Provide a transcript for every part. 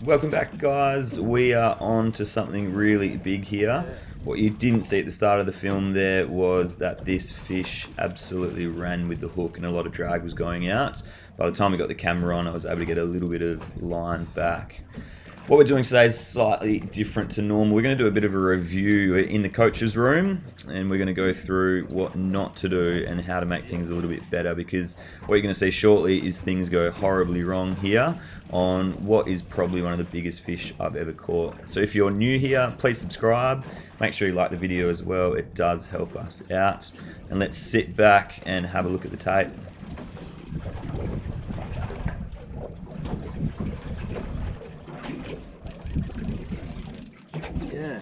Welcome back, guys. We are on to something really big here. What you didn't see at the start of the film there was that this fish absolutely ran with the hook and a lot of drag was going out. By the time we got the camera on, I was able to get a little bit of line back. What we're doing today is slightly different to normal. We're going to do a bit of a review in the coach's room, and we're going to go through what not to do and how to make things a little bit better, because what you're going to see shortly is things go horribly wrong here on what is probably one of the biggest fish I've ever caught. So if you're new here, please subscribe. Make sure you like the video as well. It does help us out. And let's sit back and have a look at the tape. Yeah.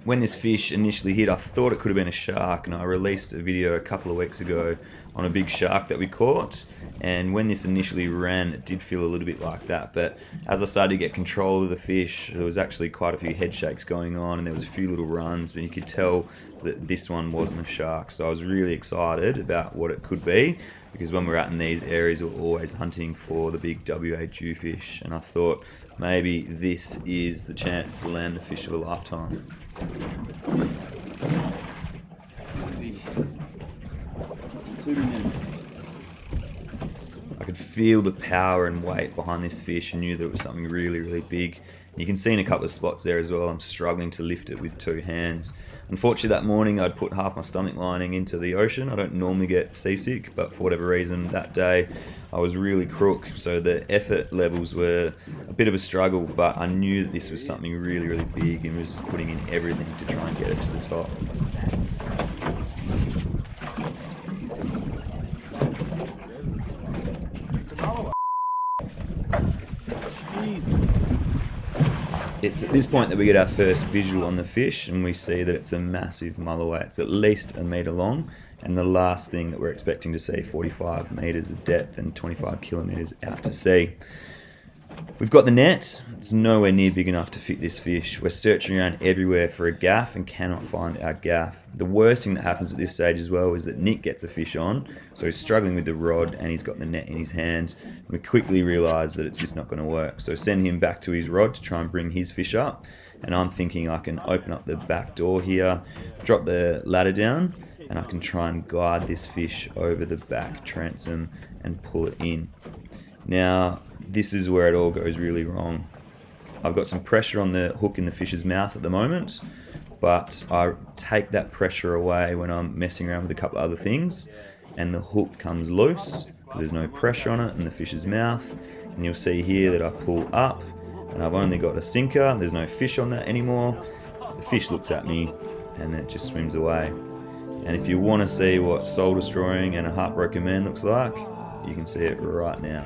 When this fish initially hit, I thought it could have been a shark, and I released a video a couple of weeks ago on a big shark that we caught, and when this initially ran, it did feel a little bit like that, but as I started to get control of the fish, there was actually quite a few head shakes going on, and there was a few little runs, but you could tell that this one wasn't a shark. So I was really excited about what it could be, because when we're out in these areas, we're always hunting for the big WA jewfish, and I thought maybe this is the chance to land the fish of a lifetime. I could feel the power and weight behind this fish and knew that it was something really, really big. You can see in a couple of spots there as well, I'm struggling to lift it with two hands. Unfortunately, that morning I'd put half my stomach lining into the ocean. I don't normally get seasick, but for whatever reason that day I was really crook, so the effort levels were a bit of a struggle, but I knew that this was something really, really big and was just putting in everything to try and get it to the top. It's at this point that we get our first visual on the fish, and we see that it's a massive mulloway. It's at least 1 metre long, and the last thing that we're expecting to see, 45 metres of depth and 25 kilometres out to sea. We've got the net. It's nowhere near big enough to fit this fish. We're searching around everywhere for a gaff and cannot find our gaff. The worst thing that happens at this stage as well is that Nick gets a fish on, so he's struggling with the rod and he's got the net in his hand. We quickly realise that it's just not going to work, so send him back to his rod to try and bring his fish up. And I'm thinking I can open up the back door here, drop the ladder down, and I can try and guide this fish over the back transom and pull it in. Now, this is where it all goes really wrong. I've got some pressure on the hook in the fish's mouth at the moment, but I take that pressure away when I'm messing around with a couple of other things, and the hook comes loose. There's no pressure on it in the fish's mouth, and you'll see here that I pull up, and I've only got a sinker. There's no fish on that anymore. The fish looks at me, and then it just swims away. And if you want to see what soul destroying and a heartbroken man looks like, you can see it right now.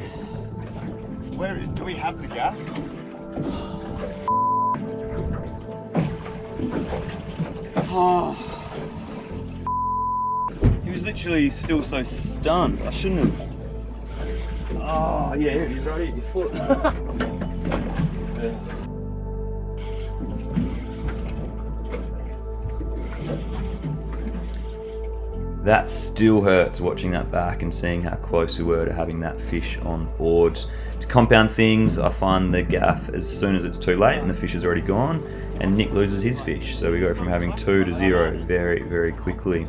Where do we have the gaff? Oh. He was literally still so stunned. I shouldn't have. Oh, yeah, here he is, right at your foot. Yeah. That still hurts, watching that back and seeing how close we were to having that fish on board. To compound things, I find the gaff as soon as it's too late and the fish is already gone, and Nick loses his fish. So we go from having 2 to 0 very, very quickly.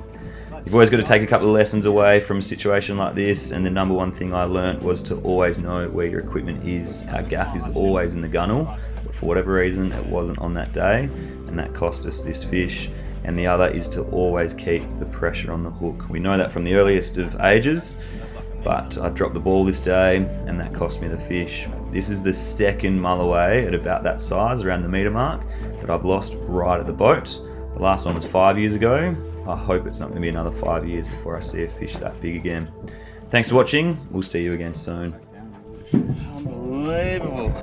You've always got to take a couple of lessons away from a situation like this, and the number one thing I learnt was to always know where your equipment is. Our gaff is always in the gunnel, but for whatever reason it wasn't on that day, and that cost us this fish. And the other is to always keep the pressure on the hook. We know that from the earliest of ages, but I dropped the ball this day and that cost me the fish. This is the second mulloway at about that size, around the metre mark, that I've lost right at the boat. The last one was 5 years ago. I hope it's not going to be another 5 years before I see a fish that big again. Thanks for watching. We'll see you again soon. Unbelievable.